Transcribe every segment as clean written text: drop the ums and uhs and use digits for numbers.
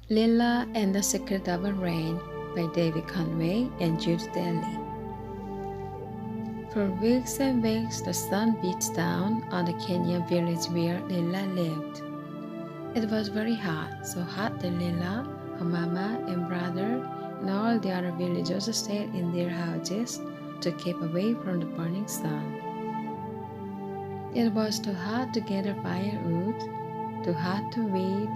Lila and the Secret of a Rain by David Conway and Jude Daly. For weeks and weeks the sun beat down on the Kenyan village where Lila lived. It was very hot, so hot that Lila, her mama and brother, and all the other villagers stayed in their houses to keep away from the burning sun. It was too hot to gather firewood, too hot to weed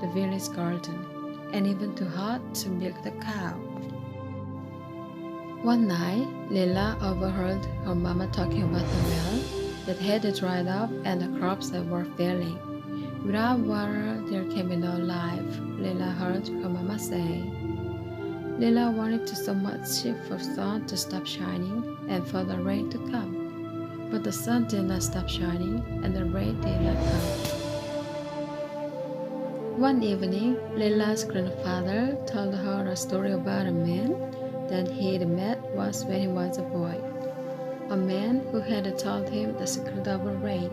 the village garden, and even too hot to milk the cow. One night, Lila overheard her mama talking about the well that had dried up and the crops that were failing. Without water, there can be no life, Lila heard her mama say. Lila wanted to so much for the sun to stop shining and for the rain to come. But the sun did not stop shining and the rain did not come. One evening, Lila's grandfather told her a story about a man that he had met once when he was a boy. A man who had told him the secret of the rain.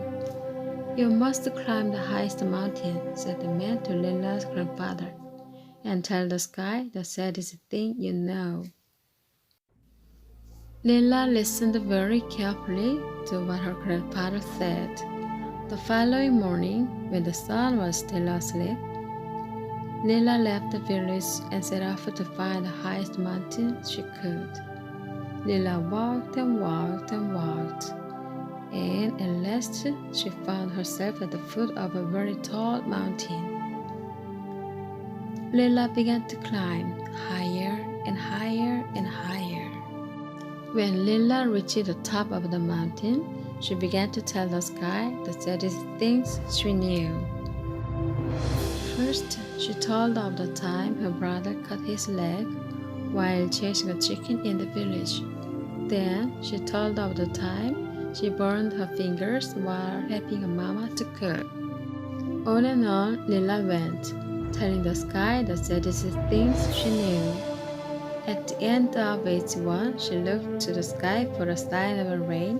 "You must climb the highest mountain," said the man to Lila's grandfather, "and tell the sky the saddest thing you know." Lila listened very carefully to what her grandfather said. The following morning, when the sun was still asleep, Lila left the village and set off to find the highest mountain she could. Lila walked and walked and walked, and at last she found herself at the foot of a very tall mountain. Lila began to climb higher and higher and higher. When Lila reached the top of the mountain, she began to tell the sky the saddest things she knew. First, she told of the time her brother cut his leg while chasing a chicken in the village. Then she told of the time she burned her fingers while helping her mama to cook. On and on Lila went, telling the sky the saddest things she knew. At the end of each one, she looked to the sky for a sign of a rain,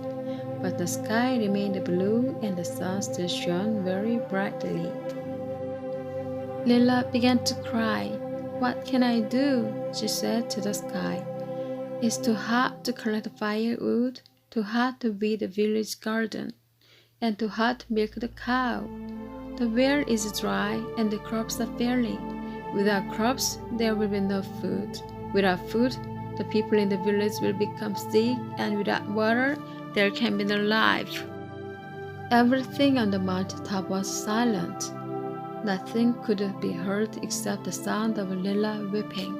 but the sky remained blue and the sun still shone very brightly. Lila began to cry. "What can I do?" she said to the sky. "It's too hot to collect firewood, too hot to weed the village garden, and too hot to milk the cow. The well is dry and the crops are failing. Without crops, there will be no food. Without food, the people in the village will become sick, and without water, there can be no life." Everything on the mountaintop was silent. Nothing could be heard except the sound of Lila weeping.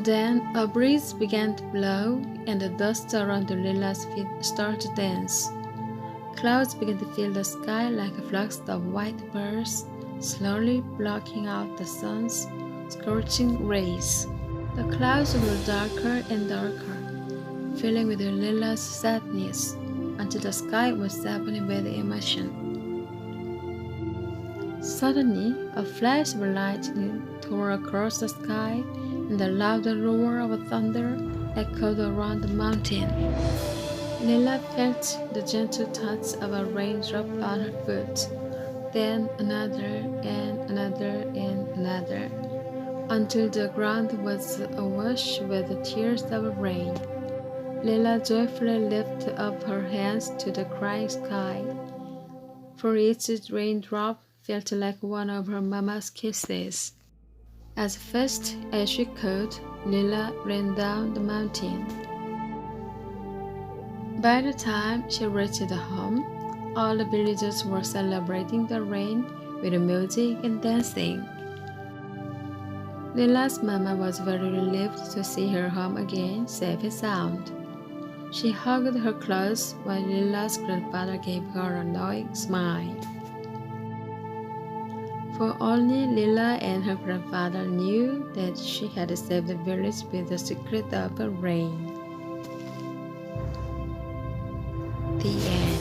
Then a breeze began to blow, and the dust around Lila's feet started to dance. Clouds began to fill the sky like flocks of white birds, slowly blocking out the sun's scorching rays. The clouds grew darker and darker, filling with Lila's sadness, until the sky was seething with emotion. Suddenly, a flash of lightning tore across the sky, and the loud roar of thunder echoed around the mountain. Lila felt the gentle touch of a raindrop on her foot, then another and another and another, until the ground was awash with the tears of rain. Lila joyfully lifted up her hands to the crying sky, for each raindrop felt like one of her mama's kisses. As fast as she could, Lila ran down the mountain. By the time she reached the home, all the villagers were celebrating the rain with music and dancing. Lila's mama was very relieved to see her home again, safe and sound. She hugged her close while Lila's grandfather gave her a knowing smile. For only Lila and her grandfather knew that she had saved the village with the secret of the rain. The end.